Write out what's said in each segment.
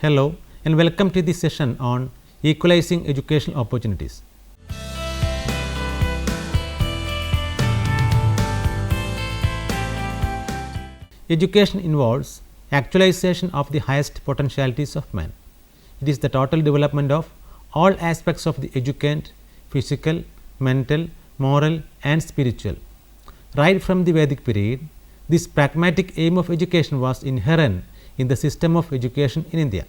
Hello and welcome to this session on equalizing educational opportunities. Education involves actualization of the highest potentialities of man. It is the total development of all aspects of the educand, physical, mental, moral and spiritual. Right from the Vedic period, this pragmatic aim of education was inherent in the system of education in India.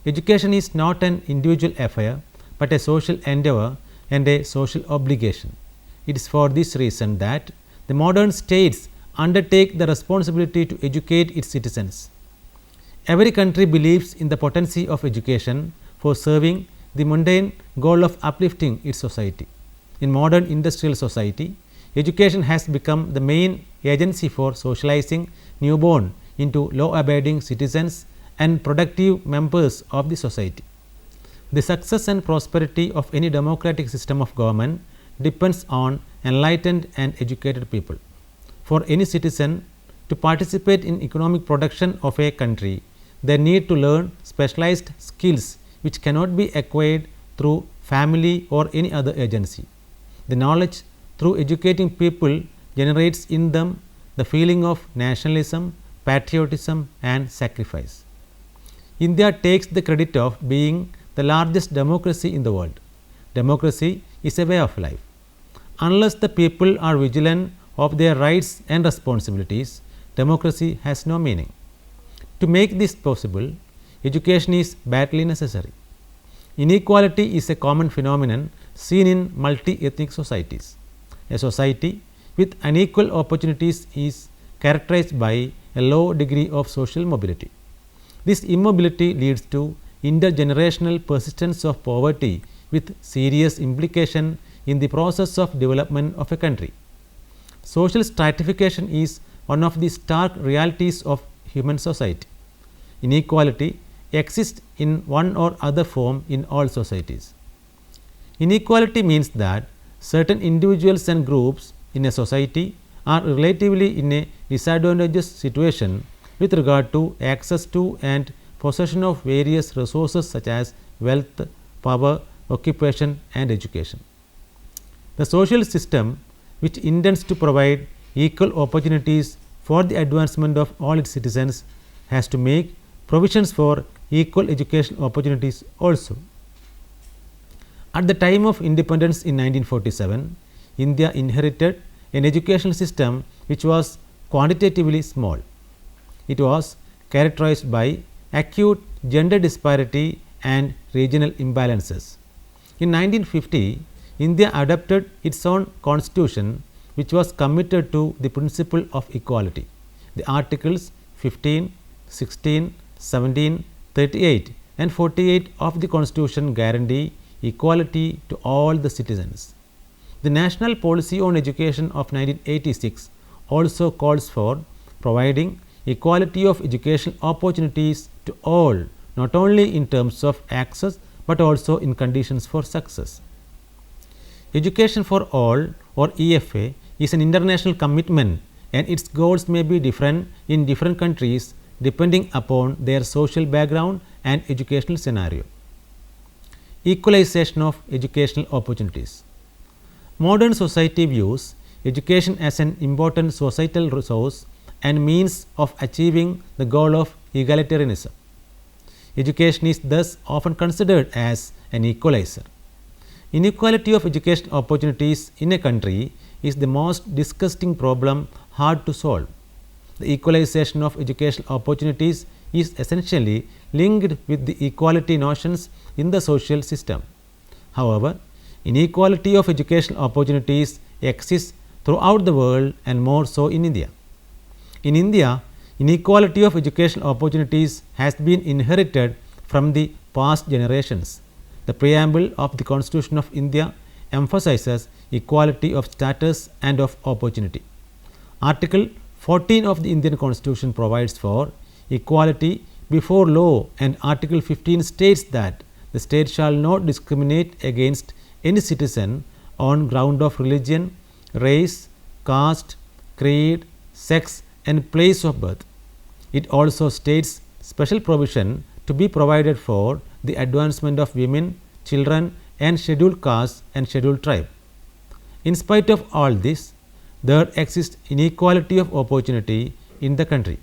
Education is not an individual affair, but a social endeavor and a social obligation. It is for this reason that the modern states undertake the responsibility to educate its citizens. Every country believes in the potency of education for serving the mundane goal of uplifting its society. In modern industrial society, education has become the main agency for socializing newborn into law-abiding citizens and productive members of the society. The success and prosperity of any democratic system of government depends on enlightened and educated people. For any citizen to participate in economic production of a country, they need to learn specialized skills which cannot be acquired through family or any other agency. The knowledge through educating people generates in them the feeling of nationalism, patriotism and sacrifice. India takes the credit of being the largest democracy in the world. Democracy is a way of life. Unless the people are vigilant of their rights and responsibilities, democracy has no meaning. To make this possible, education is badly necessary. Inequality is a common phenomenon seen in multi-ethnic societies. A society with unequal opportunities is characterized by a low degree of social mobility. This immobility leads to intergenerational persistence of poverty with serious implication in the process of development of a country. Social stratification is one of the stark realities of human society. Inequality exists in one or other form in all societies. Inequality means that certain individuals and groups in a society are relatively in a disadvantageous situation with regard to access to and possession of various resources such as wealth, power, occupation and education. The social system which intends to provide equal opportunities for the advancement of all its citizens has to make provisions for equal education opportunities also. At the time of independence in 1947, India inherited an educational system which was quantitatively small. It was characterized by acute gender disparity and regional imbalances. In 1950, India adopted its own constitution which was committed to the principle of equality. The articles 15, 16, 17, 38 and 48 of the constitution guarantee equality to all the citizens. The National Policy on Education of 1986 also calls for providing equality of educational opportunities to all, not only in terms of access, but also in conditions for success. Education for all or EFA is an international commitment and its goals may be different in different countries depending upon their social background and educational scenario. Equalization of educational opportunities. Modern society views education as an important societal resource and means of achieving the goal of egalitarianism. Education is thus often considered as an equalizer. Inequality of education opportunities in a country is the most disgusting problem hard to solve. The equalization of educational opportunities is essentially linked with the equality notions in the social system. However, inequality of educational opportunities exists throughout the world and more so in India. In India, inequality of educational opportunities has been inherited from the past generations. The preamble of the Constitution of India emphasizes equality of status and of opportunity. Article 14 of the Indian Constitution provides for equality before law and Article 15 states that the state shall not discriminate against any citizen on ground of religion, race, caste, creed, sex and place of birth. It also states special provision to be provided for the advancement of women, children and scheduled castes and scheduled tribe. In spite of all this, there exists inequality of opportunity in the country.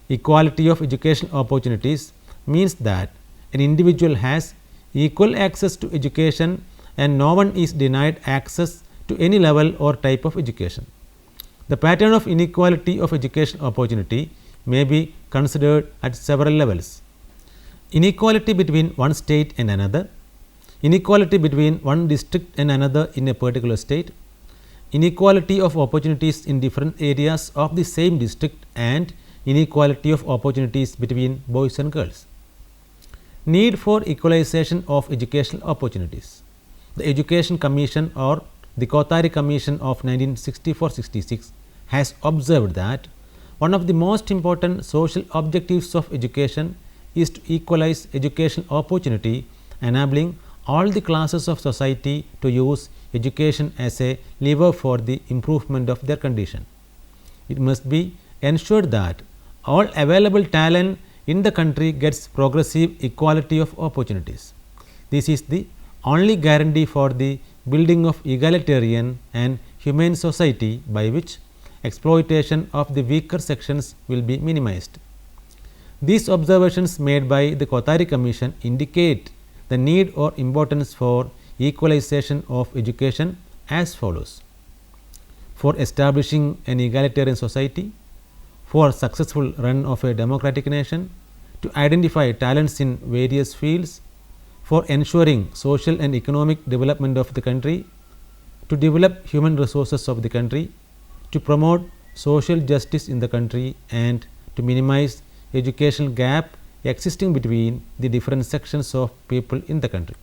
Equality of educational opportunities means that an individual has equal access to education and no one is denied access to any level or type of education. The pattern of inequality of educational opportunity may be considered at several levels. Inequality between one state and another, inequality between one district and another in a particular state, inequality of opportunities in different areas of the same district and inequality of opportunities between boys and girls. Need for equalization of educational opportunities. The Education Commission or the Kothari Commission of 1964-66 has observed that one of the most important social objectives of education is to equalize educational opportunity, enabling all the classes of society to use education as a lever for the improvement of their condition. It must be ensured that all available talent in the country gets progressive equality of opportunities. This is the only guarantee for the building of egalitarian and humane society by which exploitation of the weaker sections will be minimized. These observations made by the Kothari Commission indicate the need or importance for equalization of education as follows: for establishing an egalitarian society, for successful run of a democratic nation, to identify talents in various fields, for ensuring social and economic development of the country, to develop human resources of the country, to promote social justice in the country and to minimize educational gap existing between the different sections of people in the country.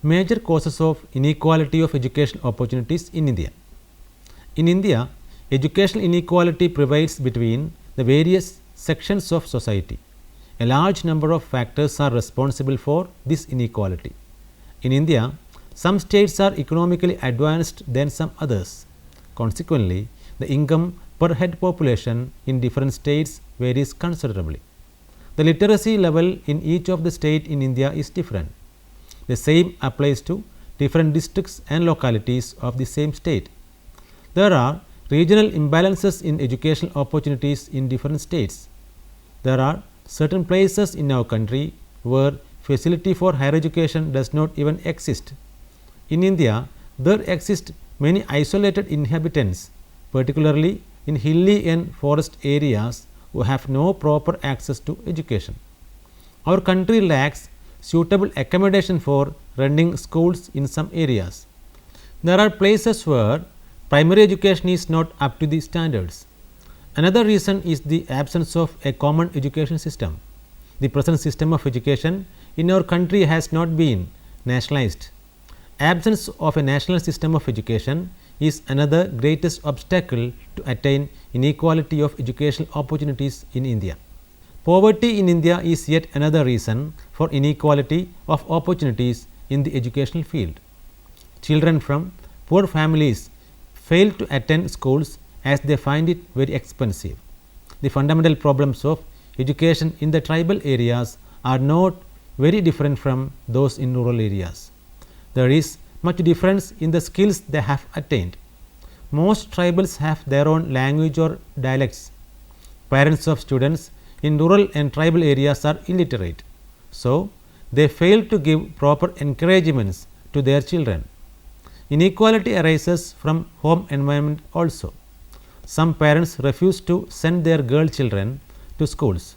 Major causes of inequality of educational opportunities in India. In India, educational inequality prevails between the various sections of society. A large number of factors are responsible for this inequality. In India, some states are economically advanced than some others. Consequently, the income per head population in different states varies considerably. The literacy level in each of the state in India is different. The same applies to different districts and localities of the same state. There are regional imbalances in educational opportunities in different states. There are certain places in our country where facility for higher education does not even exist. In India, there exist many isolated inhabitants, particularly in hilly and forest areas, who have no proper access to education. Our country lacks suitable accommodation for running schools in some areas. There are places where primary education is not up to the standards. Another reason is the absence of a common education system. The present system of education in our country has not been nationalized. Absence of a national system of education is another greatest obstacle to attain inequality of educational opportunities in India. Poverty in India is yet another reason for inequality of opportunities in the educational field. Children from poor families fail to attend schools as they find it very expensive. The fundamental problems of education in the tribal areas are not very different from those in rural areas. There is much difference in the skills they have attained. Most tribals have their own language or dialects. Parents of students in rural and tribal areas are illiterate, so they fail to give proper encouragements to their children. Inequality arises from home environment also. Some parents refuse to send their girl children to schools.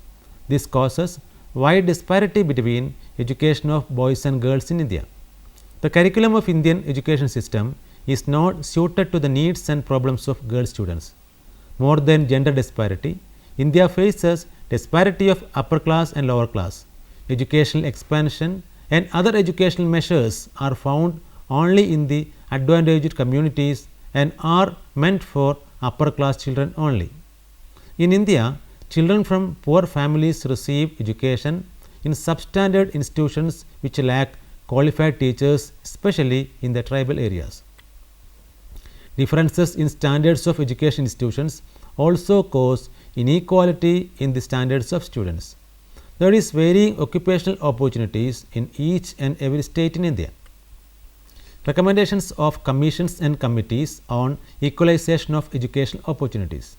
This causes wide disparity between education of boys and girls in India. The curriculum of Indian education system is not suited to the needs and problems of girl students. More than gender disparity, India faces disparity of upper class and lower class. Educational expansion and other educational measures are found only in the advantaged communities and are meant for upper class children only. In India, children from poor families receive education in substandard institutions which lack qualified teachers, especially in the tribal areas. Differences in standards of education institutions also cause inequality in the standards of students. There is varying occupational opportunities in each and every state in India. Recommendations of commissions and committees on equalization of educational opportunities.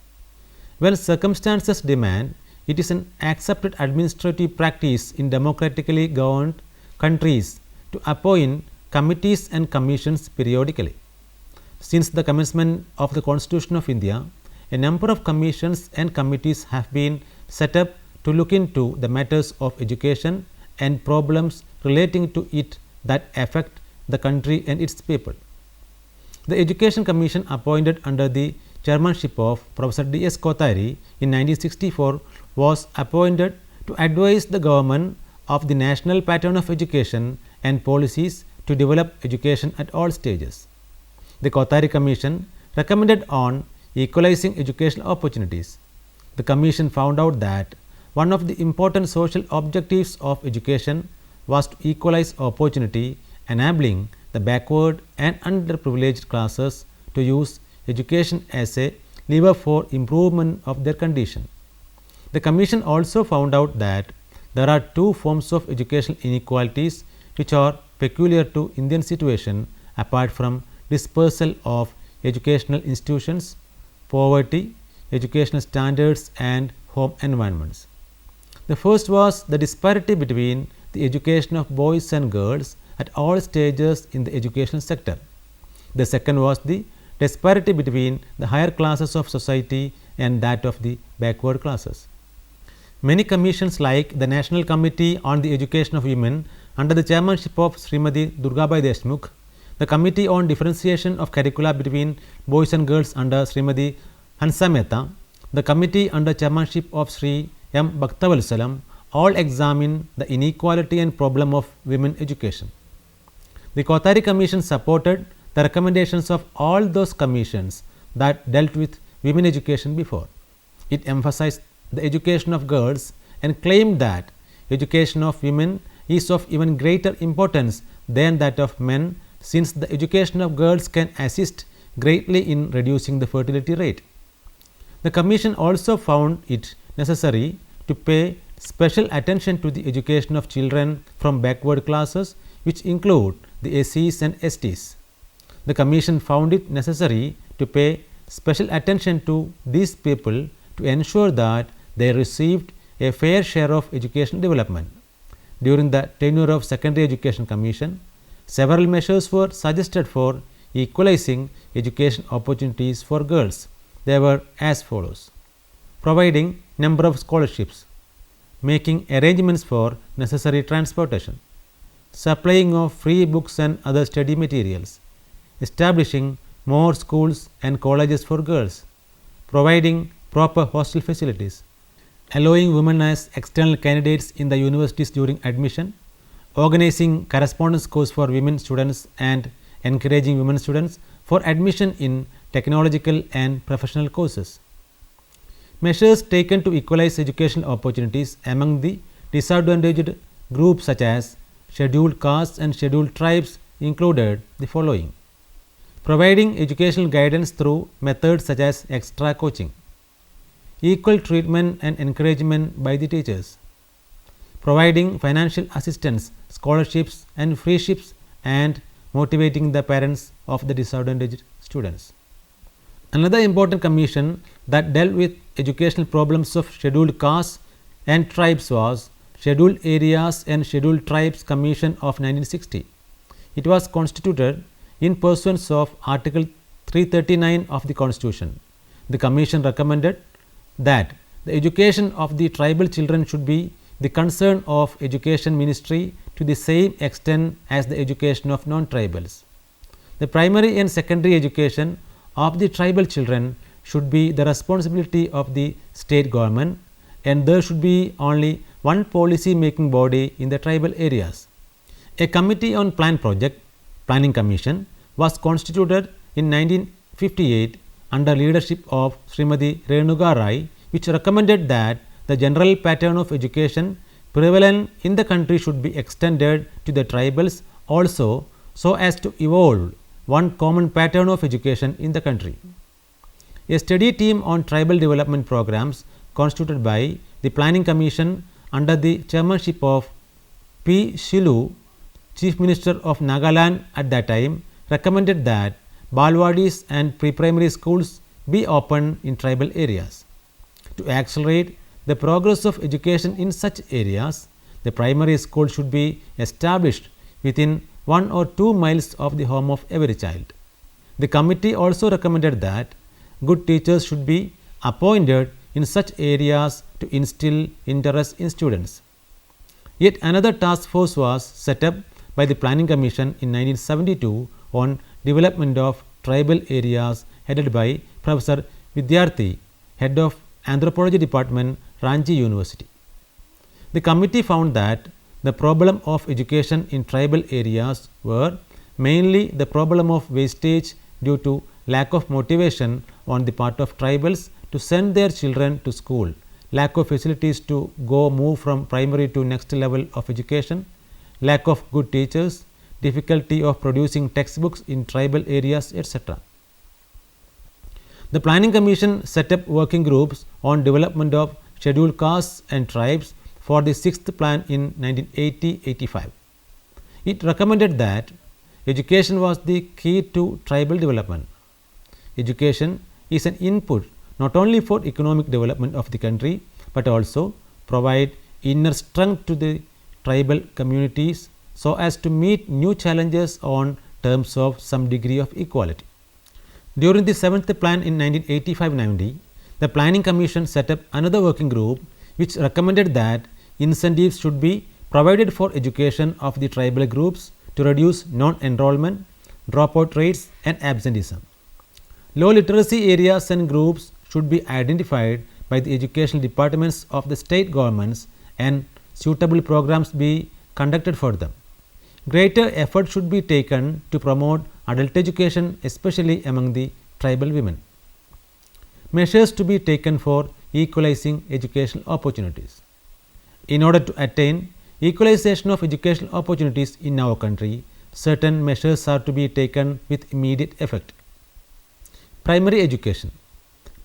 When circumstances demand, it is an accepted administrative practice in democratically governed countries to appoint committees and commissions periodically. Since the commencement of the Constitution of India, a number of commissions and committees have been set up to look into the matters of education and problems relating to it that affect the country and its people. The Education Commission, appointed under the chairmanship of Professor D. S. Kothari in 1964, was appointed to advise the government of the national pattern of education and policies to develop education at all stages. The Kothari Commission recommended on equalizing educational opportunities. The Commission found out that one of the important social objectives of education was to equalize opportunity, enabling the backward and underprivileged classes to use education as a lever for improvement of their condition. The Commission also found out that there are two forms of educational inequalities which are peculiar to Indian situation apart from dispersal of educational institutions, poverty, educational standards and home environments. The first was the disparity between the education of boys and girls at all stages in the educational sector. The second was the disparity between the higher classes of society and that of the backward classes. Many commissions like the National Committee on the Education of Women under the chairmanship of Srimati Durgabai Deshmukh, the Committee on Differentiation of Curricula between Boys and Girls under Srimati Hansa Mehta, the Committee under chairmanship of Sri M. Bhaktavasalam, all examine the inequality and problem of women education. The Kothari Commission supported the recommendations of all those commissions that dealt with women education before. It emphasized the education of girls and claimed that education of women is of even greater importance than that of men, since the education of girls can assist greatly in reducing the fertility rate. The Commission also found it necessary to pay special attention to the education of children from backward classes, which include the SCs and STs. The Commission found it necessary to pay special attention to these people to ensure that they received a fair share of educational development. During the tenure of Secondary Education Commission, several measures were suggested for equalizing education opportunities for girls. They were as follows: providing number of scholarships, making arrangements for necessary transportation, supplying of free books and other study materials, establishing more schools and colleges for girls, providing proper hostel facilities, allowing women as external candidates in the universities during admission, organizing correspondence course for women students and encouraging women students for admission in technological and professional courses. Measures taken to equalize educational opportunities among the disadvantaged groups such as scheduled castes and scheduled tribes included the following: providing educational guidance through methods such as extra coaching, equal treatment and encouragement by the teachers, providing financial assistance, scholarships and freeships, and motivating the parents of the disadvantaged students. Another important commission that dealt with educational problems of scheduled castes and tribes was Scheduled Areas and Scheduled Tribes Commission of 1960. It was constituted in pursuance of Article 339 of the Constitution. The Commission recommended that the education of the tribal children should be the concern of Education Ministry to the same extent as the education of non-tribals. The primary and secondary education of the tribal children should be the responsibility of the state government, and there should be only one policy making body in the tribal areas. A committee on planning commission was constituted in 1958 under leadership of Srimati Renuka Rai, which recommended that the general pattern of education prevalent in the country should be extended to the tribals also, so as to evolve one common pattern of education in the country. A study team on tribal development programs constituted by the Planning Commission under the chairmanship of P. Shilu, Chief Minister of Nagaland at that time, recommended that Balwadis and pre-primary schools be opened in tribal areas. To accelerate the progress of education in such areas, the primary school should be established within 1 or 2 miles of the home of every child. The committee also recommended that good teachers should be appointed in such areas to instill interest in students. Yet another task force was set up by the Planning Commission in 1972 on development of tribal areas headed by Professor Vidyarthi, head of Anthropology Department, Ranchi University. The committee found that the problem of education in tribal areas were mainly the problem of wastage due to lack of motivation on the part of tribals to send their children to school, lack of facilities to move from primary to next level of education, lack of good teachers, difficulty of producing textbooks in tribal areas, etc. The Planning Commission set up working groups on development of scheduled castes and tribes for the 6th plan in 1980-85. It recommended that education was the key to tribal development. Education is an input not only for economic development of the country, but also provide inner strength to the tribal communities so as to meet new challenges on terms of some degree of equality. During the 7th plan in 1985-90, the Planning Commission set up another working group which recommended that incentives should be provided for education of the tribal groups to reduce non-enrollment, dropout rates and absenteeism. Low literacy areas and groups should be identified by the educational departments of the state governments and suitable programs be conducted for them. Greater effort should be taken to promote adult education, especially among the tribal women. Measures to be taken for equalizing educational opportunities. In order to attain equalization of educational opportunities in our country, certain measures are to be taken with immediate effect. Primary education.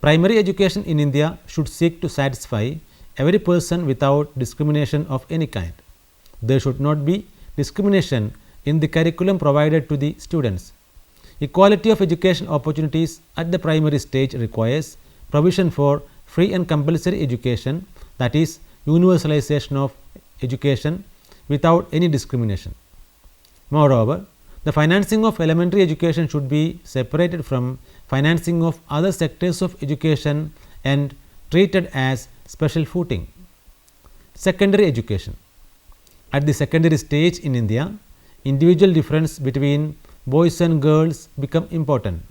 Primary education in India should seek to satisfy every person without discrimination of any kind. There should not be discrimination in the curriculum provided to the students. Equality of education opportunities at the primary stage requires provision for free and compulsory education, that is, universalization of education without any discrimination. Moreover, the financing of elementary education should be separated from financing of other sectors of education and treated as special footing. Secondary education. At the secondary stage in India, individual difference between boys and girls become important.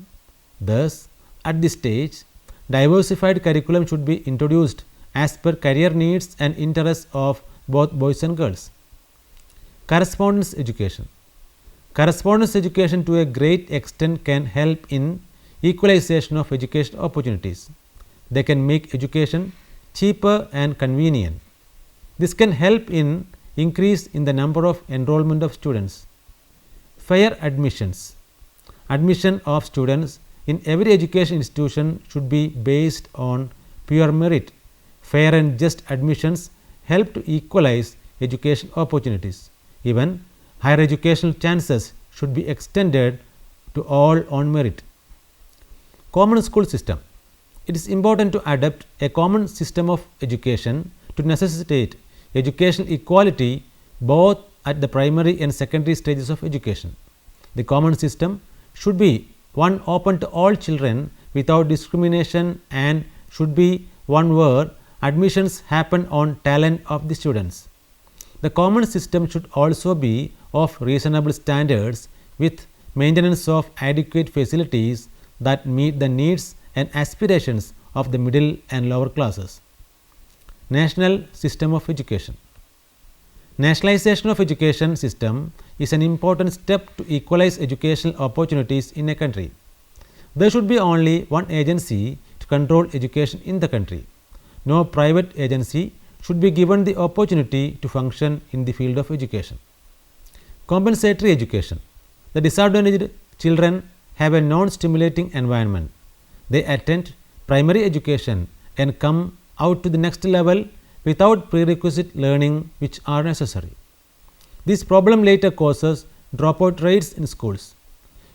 Thus, at this stage, diversified curriculum should be introduced as per career needs and interests of both boys and girls. Correspondence education. Correspondence education to a great extent can help in equalization of education opportunities. They can make education cheaper and convenient. This can help in increase in the number of enrollment of students. Fair admissions. Admission of students in every education institution should be based on pure merit. Fair and just admissions help to equalize education opportunities. Even higher educational chances should be extended to all on merit. Common school system. It is important to adopt a common system of education to necessitate educational equality both at the primary and secondary stages of education. The common system should be one open to all children without discrimination and should be one where admissions happen on talent of the students. The common system should also be of reasonable standards with maintenance of adequate facilities that meet the needs and aspirations of the middle and lower classes. National system of education. Nationalization of education system is an important step to equalize educational opportunities in a country. There should be only one agency to control education in the country. No private agency should be given the opportunity to function in the field of education. Compensatory education. The disadvantaged children have a non-stimulating environment. They attend primary education and come out to the next level without prerequisite learning which are necessary. This problem later causes dropout rates in schools.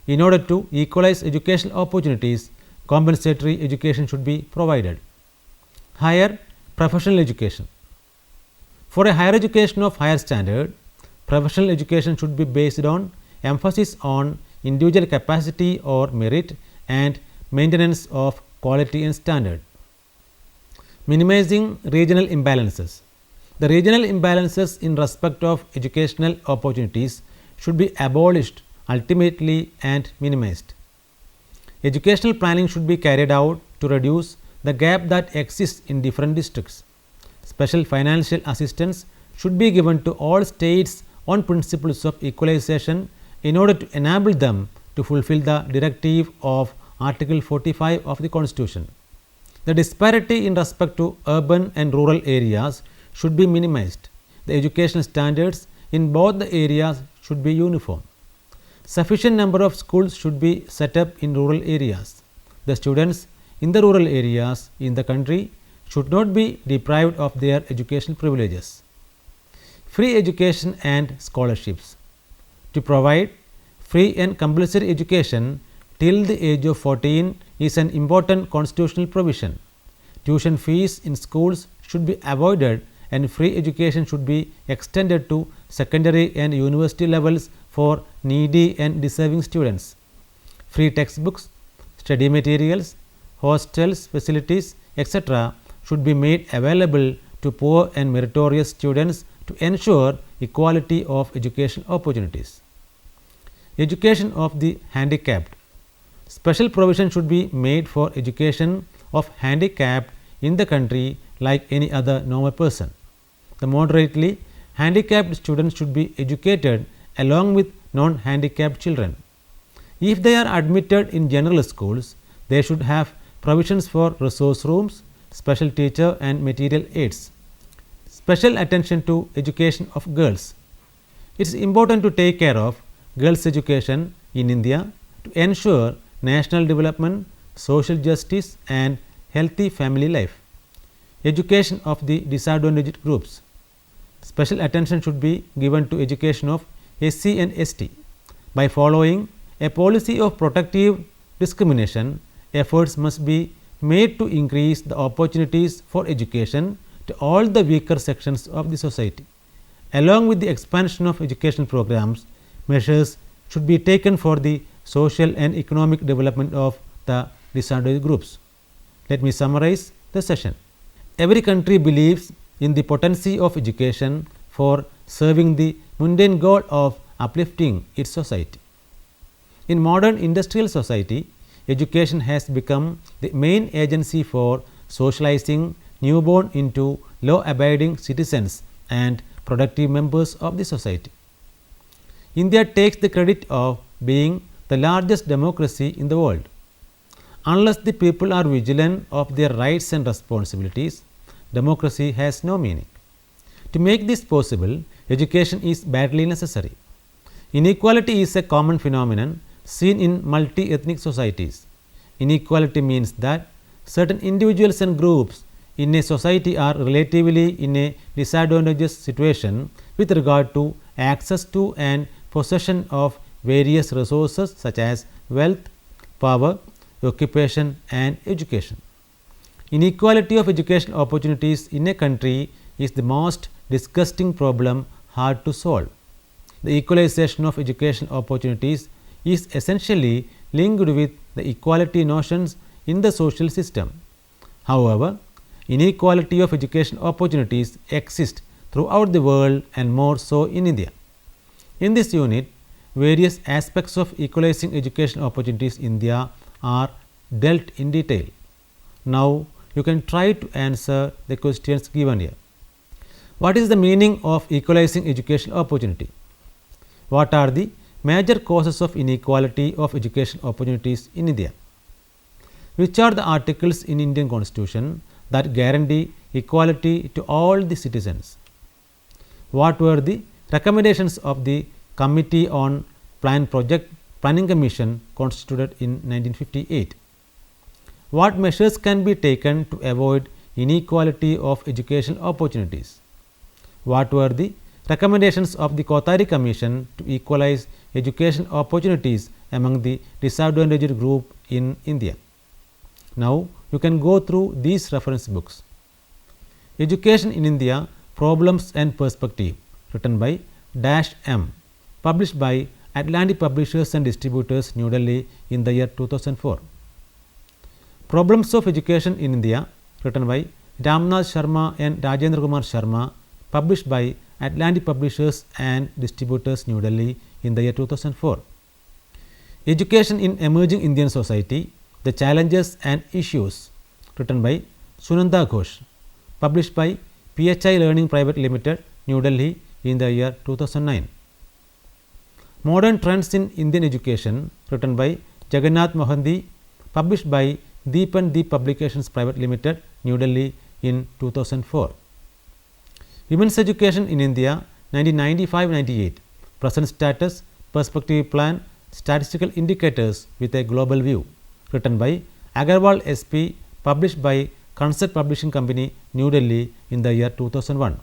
In order to equalize educational opportunities, compensatory education should be provided. Higher professional education. For a higher education of higher standard, professional education should be based on emphasis on individual capacity or merit and maintenance of quality and standard. Minimizing regional imbalances. The regional imbalances in respect of educational opportunities should be abolished ultimately and minimized. Educational planning should be carried out to reduce the gap that exists in different districts. Special financial assistance should be given to all states on principles of equalization in order to enable them to fulfill the directive of Article 45 of the Constitution. The disparity in respect to urban and rural areas should be minimized. The educational standards in both the areas should be uniform. Sufficient number of schools should be set up in rural areas. The students in the rural areas in the country should not be deprived of their educational privileges. Free education and scholarships. To provide free and compulsory education till the age of 14 is an important constitutional provision. Tuition fees in schools should be avoided and free education should be extended to secondary and university levels for needy and deserving students. Free textbooks, study materials, hostels, facilities, etc. should be made available to poor and meritorious students to ensure equality of education opportunities. Education of the handicapped. Special provision should be made for education of handicapped in the country like any other normal person. The moderately handicapped students should be educated along with non-handicapped children. If they are admitted in general schools, they should have provisions for resource rooms, special teacher and material aids. Special attention to education of girls. It is important to take care of girls' education in India to ensure national development, social justice and healthy family life. Education of the disadvantaged groups. Special attention should be given to education of SC and ST. By following a policy of protective discrimination, efforts must be made to increase the opportunities for education to all the weaker sections of the society. Along with the expansion of education programs, measures should be taken for the social and economic development of the disadvantaged groups. Let me summarize the session. Every country believes in the potency of education for serving the mundane goal of uplifting its society. In modern industrial society, education has become the main agency for socializing newborn into law-abiding citizens and productive members of the society. India takes the credit of being the largest democracy in the world. Unless the people are vigilant of their rights and responsibilities, democracy has no meaning. To make this possible, education is badly necessary. Inequality is a common phenomenon seen in multi-ethnic societies. Inequality means that certain individuals and groups in a society are relatively in a disadvantageous situation with regard to access to and possession of various resources such as wealth, power, occupation and education. Inequality of educational opportunities in a country is the most disgusting problem hard to solve. The equalization of educational opportunities is essentially linked with the equality notions in the social system. However, inequality of education opportunities exists throughout the world and more so in India. In this unit, various aspects of equalizing education opportunities in India are dealt in detail. Now, you can try to answer the questions given here. What is the meaning of equalizing education opportunity? What are the major causes of inequality of education opportunities in India? Which are the articles in Indian Constitution that guarantee equality to all the citizens? What were the recommendations of the Committee on Planning Commission constituted in 1958? What measures can be taken to avoid inequality of educational opportunities. What were the recommendations of the Kothari Commission to equalize education opportunities among the disadvantaged group in India? Now, you can go through these reference books. Education in India, Problems and Perspective, written by -M, published by Atlantic Publishers and Distributors, New Delhi in the year 2004. Problems of Education in India, written by Ramnath Sharma and Rajendra Kumar Sharma, published by Atlantic Publishers and Distributors, New Delhi in the year 2004. Education in Emerging Indian Society, The Challenges and Issues, written by Sunanda Ghosh, published by PHI Learning Private Limited, New Delhi in the year 2009. Modern Trends in Indian Education, written by Jagannath Mohanty, published by Deep and Deep Publications Private Limited, New Delhi in 2004. Women's Education in India, 1995-98, Present Status, Perspective Plan, Statistical Indicators with a Global View, written by Agarwal SP, published by Concert Publishing Company, New Delhi in the year 2001.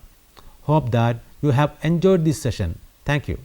Hope that you have enjoyed this session. Thank you.